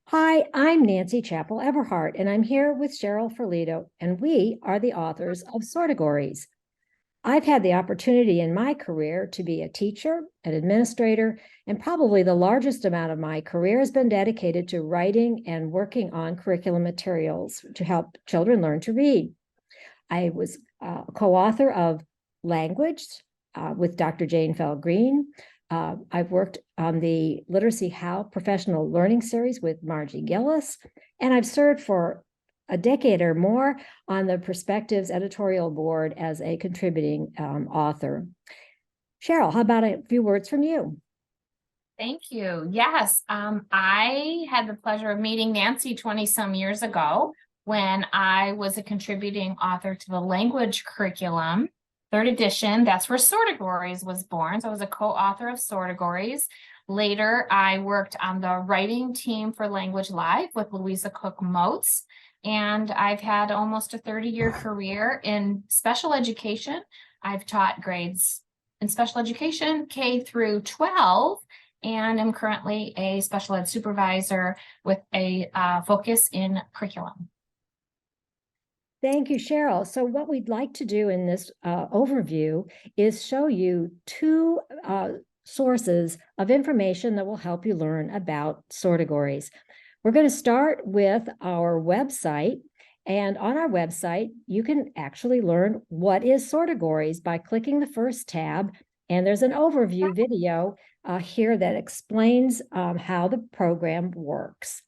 Hi, I'm Nancy Chappell Everhart, and I'm here with Cheryl Ferlito, and we are the authors of Sortegories. I've had the opportunity in my career to be a teacher, an administrator, and probably the largest amount of my career has been dedicated to writing and working on curriculum materials to help children learn to read. I was a co-author of Language with Dr. Jane Fell Green. I've worked on the Literacy How Professional Learning Series with Margie Gillis, and I've served for a decade or more on the Perspectives editorial board as a contributing author. Cheryl, how about a few words from you? Thank you. Yes, I had the pleasure of meeting Nancy 20 some years ago when I was a contributing author to the language curriculum, third edition. That's where Sortegories was born. So I was a co-author of Sortegories. Later, I worked on the writing team for Language Live with Louisa Cook Moats. And I've had almost a 30-year career in special education. I've taught grades in special education, K through 12. And I'm currently a special ed supervisor with a focus in curriculum. Thank you, Cheryl. So what we'd like to do in this overview is show you two sources of information that will help you learn about sortegories. We're going to start with our website. And on our website, you can actually learn what is sortegories by clicking the first tab. And there's an overview video here that explains how the program works.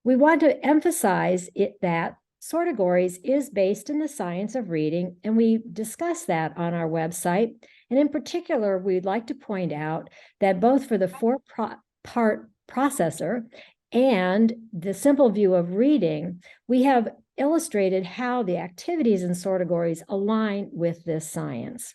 We want to emphasize that Sortegories is based in the science of reading, and we discuss that on our website. And in particular, we'd like to point out that both for the four-part processor and the simple view of reading, we have illustrated how the activities in Sortegories align with this science.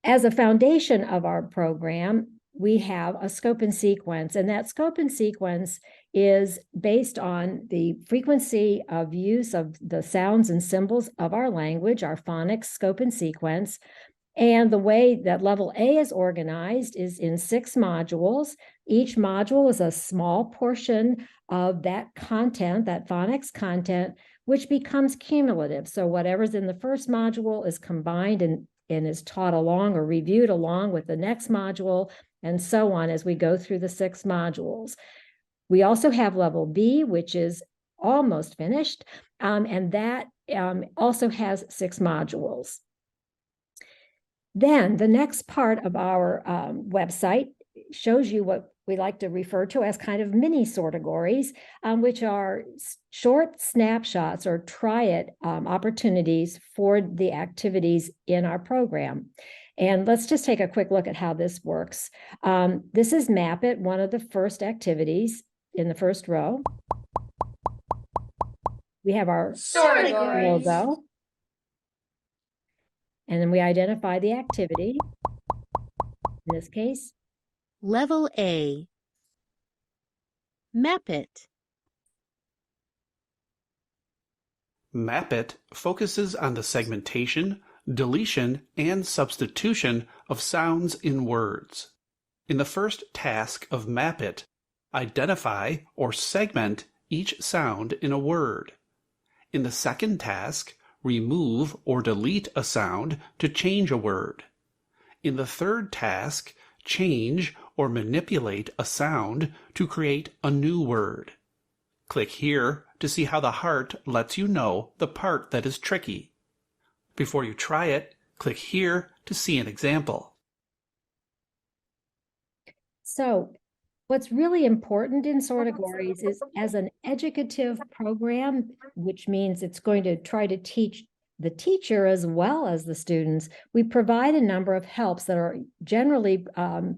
As a foundation of our program, we have a scope and sequence, and that scope and sequence is based on the frequency of use of the sounds and symbols of our language, our phonics scope and sequence. And the way that level A is organized is in 6 modules. Each module is a small portion of that content, that phonics content, which becomes cumulative. So whatever's in the first module is combined and is taught along or reviewed along with the next module, and so on as we go through the 6 modules. We also have level B, which is almost finished, and that also has 6 modules. Then the next part of our website shows you what we like to refer to as kind of mini sortegories, which are short snapshots or try it opportunities for the activities in our program. And let's just take a quick look at how this works. This is Map It, one of the first activities in the first row. We have our logo. And then we identify the activity. In this case, Level A. Map it. Map It focuses on the segmentation, deletion, and substitution of sounds in words. In the first task of Map It, identify or segment each sound in a word. In the second task, remove or delete a sound to change a word. In the third task, change or manipulate a sound to create a new word. Click here to see how the heart lets you know the part that is tricky. Before you try it, click here to see an example. So what's really important in Sortegories is as an educative program, which means it's going to try to teach the teacher as well as the students, we provide a number of helps that are generally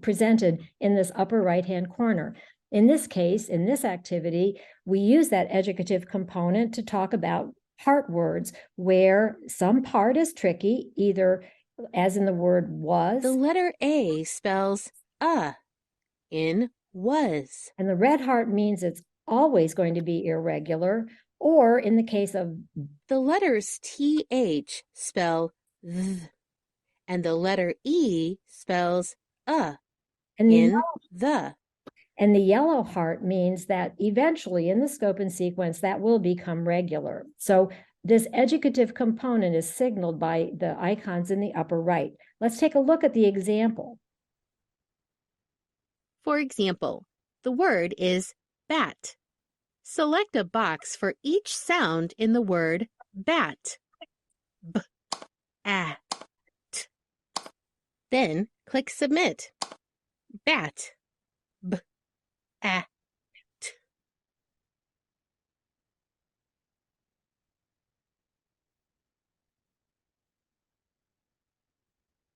presented in this upper right-hand corner. In this case, in this activity, we use that educative component to talk about part words where some part is tricky, either as in the word was. The letter A spells in was. And the red heart means it's always going to be irregular, or in the case of the letters TH spell th, and the letter E spells and in the. And the yellow heart means that eventually in the scope and sequence that will become regular. So this educative component is signaled by the icons in the upper right. Let's take a look at the example. For example, the word is bat. Select a box for each sound in the word bat. B, a, t. Then click Submit. Bat. B, a, t.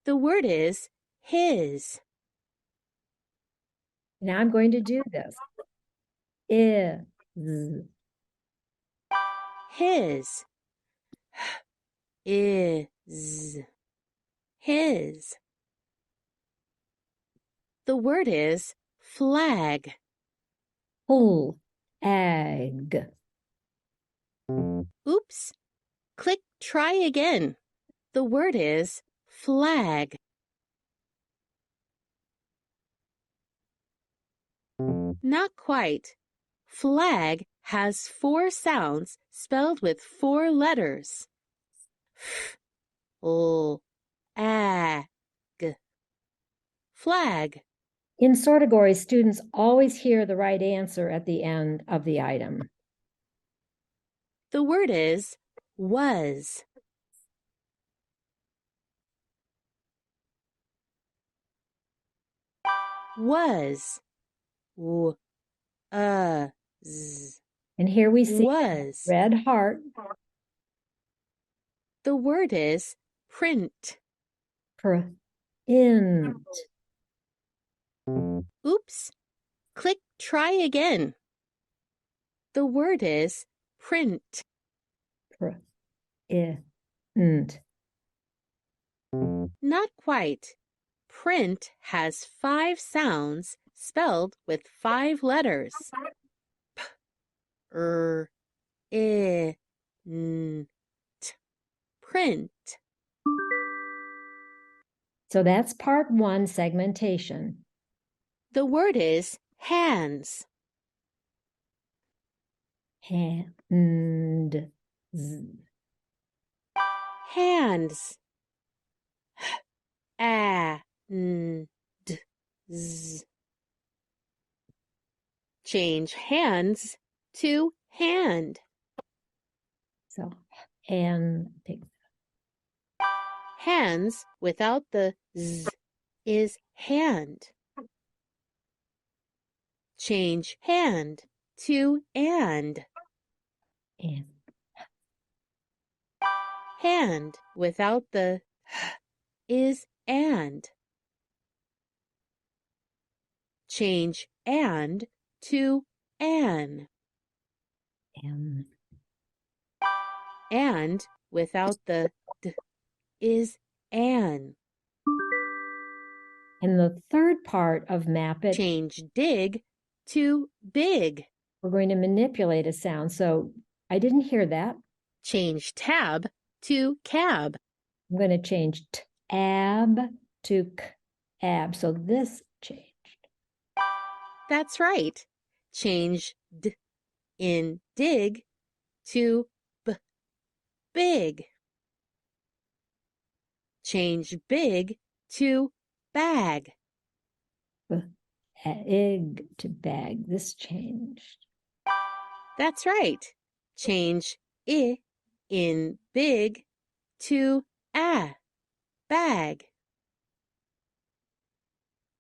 The word is his. Now I'm going to do this. Is. His. Is. His. The word is flag. Full. Ag. Oops. Click Try again. The word is flag. Not quite. Flag has 4 sounds spelled with 4 letters. F, L, A, G. Flag. In Sortegories, students always hear the right answer at the end of the item. The word is was. Was. W, z. And here we see Was. red heart. The word is print. Int. Oops. Click Try again. The word is print. Int. Not quite. Print has 5 sounds spelled with 5 letters. P, I, N, T. Print. So that's part 1, segmentation. The word is hands. Hand. Hands. A, N, D, Z. Change hands to hand. So, and take Hands without the Z is hand. Change hand to and. and. Hand without the is and. Change and to an. And without the d is an. And the third part of map it, Change dig to big. we're going to manipulate a sound. So I didn't hear that. Change tab to cab. I'm going to change tab to ab. So this changed. That's right. Change d in dig to big. Change big to bag. Egg to bag. This changed. That's right. Change I in big to a, bag.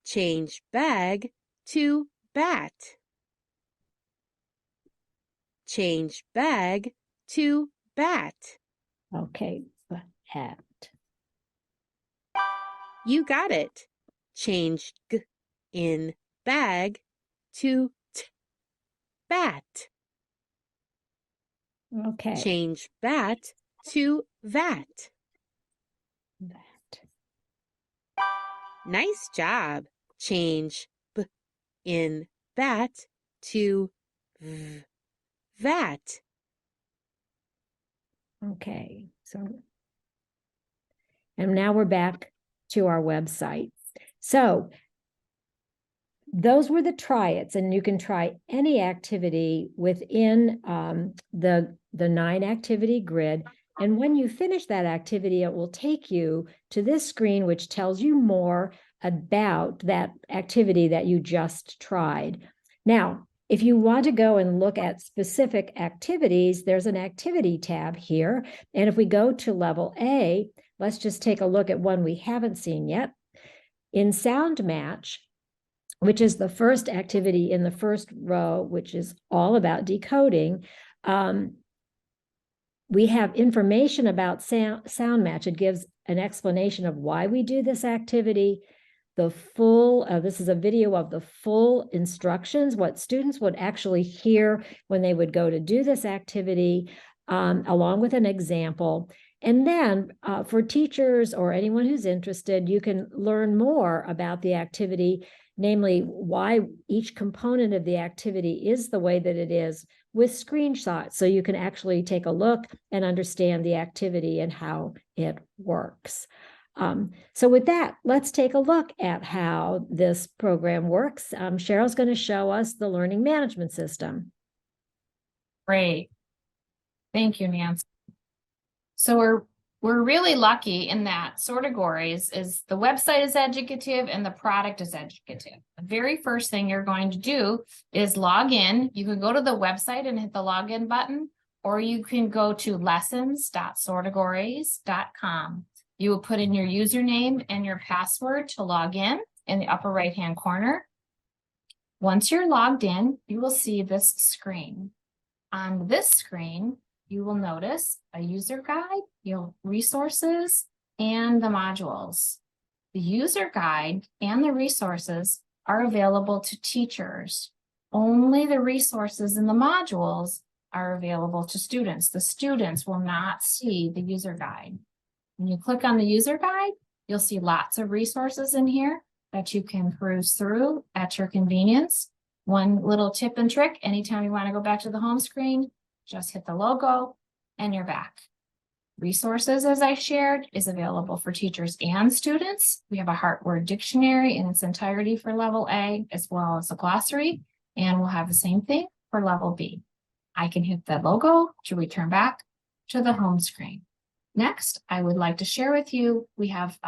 Change bag to bat. Change bag to bat. Okay, hat. You got it. Change g in bag to bat. Okay. Change bat to vat. That. Nice job. Change b in bat to vat. Okay, so, and now we're back to our website. So those were the try it's, and you can try any activity within the 9-activity grid. And when you finish that activity, it will take you to this screen, which tells you more about that activity that you just tried. Now, if you want to go and look at specific activities, there's an activity tab here. And if we go to level A, let's just take a look at one we haven't seen yet. In Sound Match, which is the first activity in the first row, which is all about decoding, we have information about sound match. It gives an explanation of why we do this activity. The full, this is a video of the full instructions, what students would actually hear when they would go to do this activity, along with an example. And then for teachers or anyone who's interested, you can learn more about the activity, namely why each component of the activity is the way that it is, with screenshots, so you can actually take a look and understand the activity and how it works. So with that, let's take a look at how this program works. Cheryl's going to show us the learning management system. Great. Thank you, Nancy. So we're really lucky in that Sortegories is the website is educative and the product is educative. The very first thing you're going to do is log in. You can go to the website and hit the login button, or you can go to lessons.sortegories.com. You will put in your username and your password to log in the upper right-hand corner. Once you're logged in, you will see this screen. On this screen, you will notice a user guide, your resources, and the modules. The user guide and the resources are available to teachers. Only the resources and the modules are available to students. The students will not see the user guide. When you click on the user guide, you'll see lots of resources in here that you can peruse through at your convenience. One little tip and trick, anytime you want to go back to the home screen, just hit the logo and you're back. Resources, as I shared, is available for teachers and students. We have a heart word dictionary in its entirety for level A, as well as a glossary, and we'll have the same thing for level B. I can hit the logo to return back to the home screen. Next, I would like to share with you, we have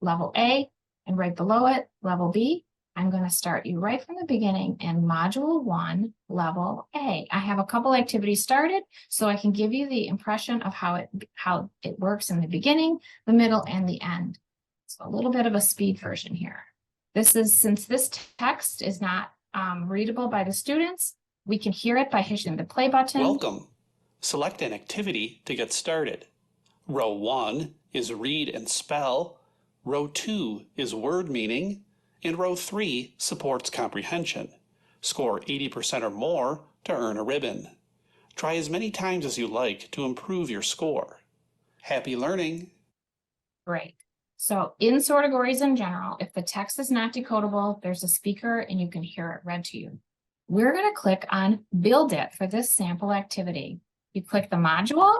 level A, and right below it, level B. I'm going to start you right from the beginning in module 1, level A. I have a couple activities started so I can give you the impression of how it works in the beginning, the middle, and the end. So a little bit of a speed version here. This is, since this text is not readable by the students, we can hear it by hitting the play button. Welcome. Select an activity to get started. Row 1 is read and spell. Row 2 is word meaning. And row 3 supports comprehension. Score 80% or more to earn a ribbon. Try as many times as you like to improve your score. Happy learning! Great. So in Sortegories in general, if the text is not decodable, there's a speaker and you can hear it read to you. We're going to click on Build It for this sample activity. You click the module.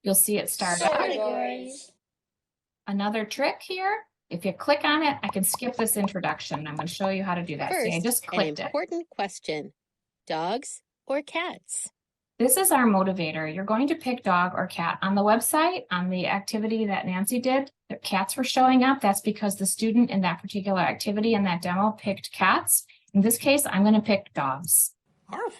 You'll see it start up. Another trick here. If you click on it, I can skip this introduction. I'm going to show you how to do that. First, See, I just clicked an important question. Dogs or cats? This is our motivator. You're going to pick dog or cat. On the website, on the activity that Nancy did, the cats were showing up. That's because the student in that particular activity in that demo picked cats. In this case, I'm going to pick dogs. Arf.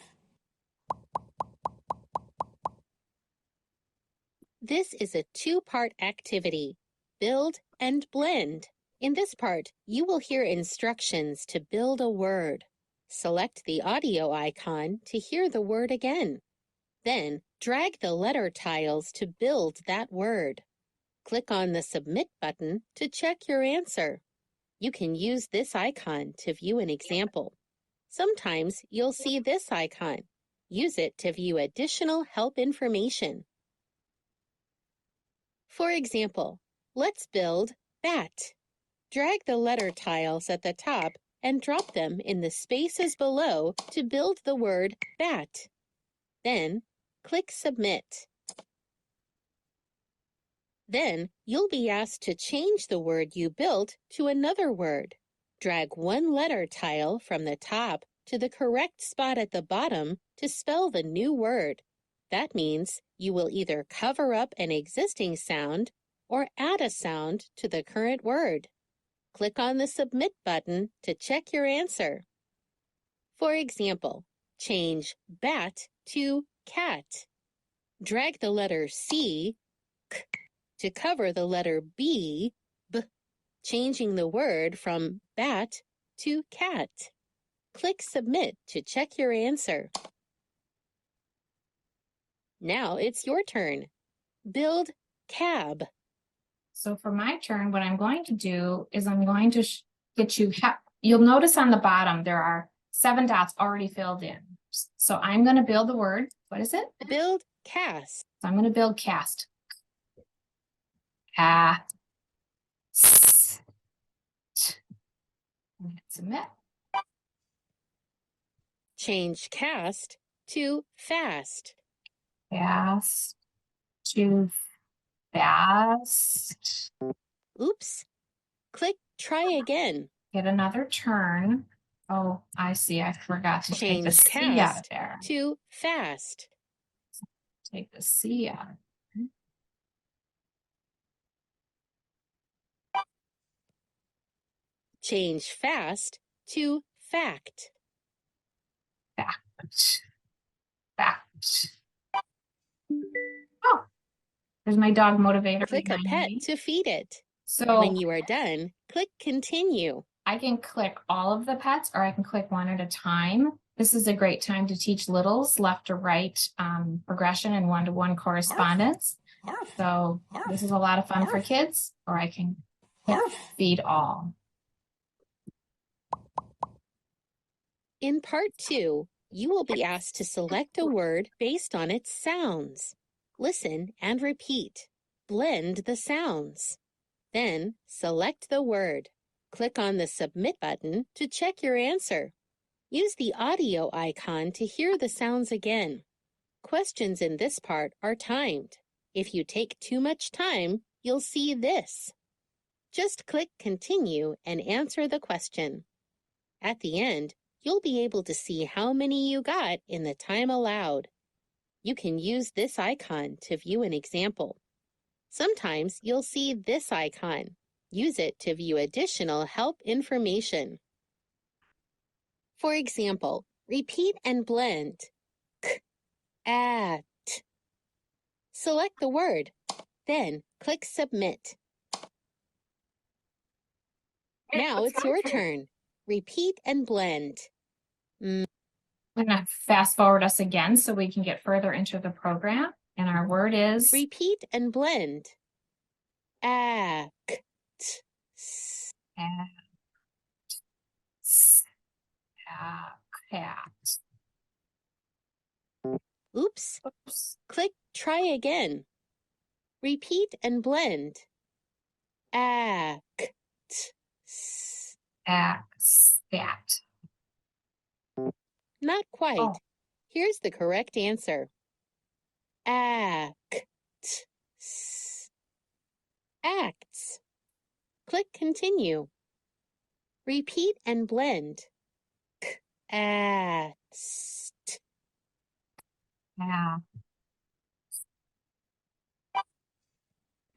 This is a two-part activity. Build and blend. In this part, you will hear instructions to build a word. Select the audio icon to hear the word again. Then, drag the letter tiles to build that word. Click on the Submit button to check your answer. You can use this icon to view an example. Sometimes you'll see this icon. Use it to view additional help information. For example, let's build bat. Drag the letter tiles at the top and drop them in the spaces below to build the word bat. Then, click Submit. Then, you'll be asked to change the word you built to another word. Drag one letter tile from the top to the correct spot at the bottom to spell the new word. That means you will either cover up an existing sound or add a sound to the current word. Click on the Submit button to check your answer. For example, change bat to cat. Drag the letter C, k, to cover the letter B, b, changing the word from bat to cat. Click Submit to check your answer. Now it's your turn. Build cab. So for my turn, what I'm going to do is I'm going to get you, you'll notice on the bottom, there are 7 dots already filled in. So I'm going to build the word. What is it? Build cast. So I'm going to build cast. Submit. Change cast to fast. Fast to fast. Oops. Click try again. Get another turn. Oh, I see. I forgot to take the Change C out of cast there. to fast. Take the C out. Change fast to fact. Fact. Fact. Oh, there's my dog motivator. Click a pet to feed it. So When you are done, click continue. I can click all of the pets or I can click one at a time. This is a great time to teach littles left to right progression and one-to-one correspondence. So this is a lot of fun for kids, or I can click feed all. In part 2, you will be asked to select a word based on its sounds. Listen and repeat. Blend the sounds. Then select the word. Click on the Submit button to check your answer. Use the audio icon to hear the sounds again. Questions in this part are timed. If you take too much time, you'll see this. Just click Continue and answer the question. At the end, you'll be able to see how many you got in the time allowed. You can use this icon to view an example. Sometimes you'll see this icon. Use it to view additional help information. For example, repeat and blend. K, at. Select the word, then click Submit. Now it's your turn. Repeat and blend. I'm going to fast forward us again so we can get further into the program. And our word is Repeat and blend. Act. cat. Oops. Oops. Click Try again. Repeat and blend. Act. Cat. Not quite. Oh. Here's the correct answer. Act. Acts. Click Continue. Repeat and blend. Acts. Yeah.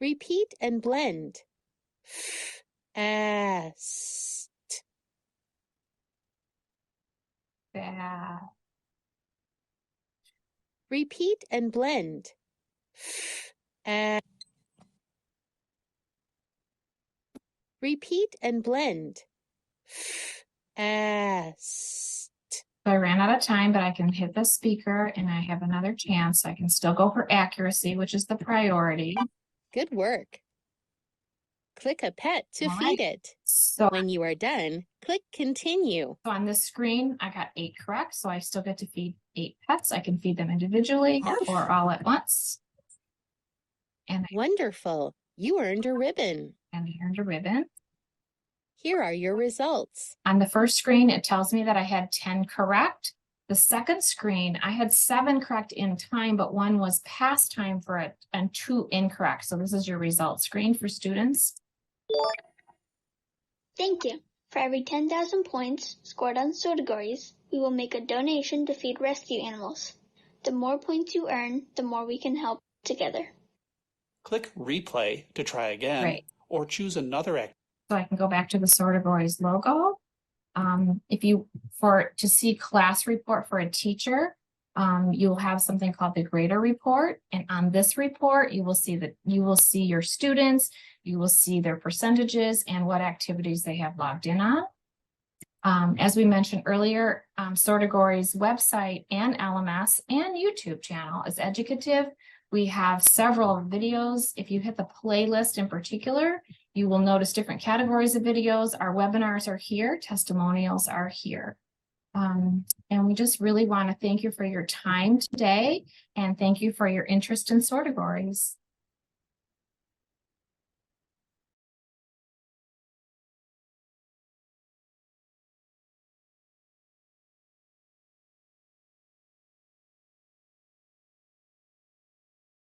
Repeat and blend. Ast. Bad. Repeat and blend. Repeat and blend. Ast. I ran out of time, but I can hit the speaker and I have another chance. I can still go for accuracy, which is the priority. Good work. Click a pet to All feed right. it. So When you are done, click Continue. on this screen, I got 8 correct. So I still get to feed 8 pets. I can feed them individually or all at once. And Wonderful. You earned a ribbon. I earned a ribbon. Here are your results. On the first screen, it tells me that I had 10 correct. The second screen, I had 7 correct in time, but 1 was past time for it and 2 incorrect. So this is your result screen for students. Thank you. For every 10,000 points scored on Sortegories, we will make a donation to feed rescue animals. The more points you earn, the more we can help together. Click Replay to try again, Great. or choose another activity. So I can go back to the Sortegories logo. To see class report for a teacher, you'll have something called the grader report. And on this report, you will see your students, you will see their percentages and what activities they have logged in on. As we mentioned earlier, Sortegories website and LMS and YouTube channel is educative. We have several videos. If you hit the playlist in particular, you will notice different categories of videos. Our webinars are here, testimonials are here. And we just really want to thank you for your time today and thank you for your interest in Sortegories.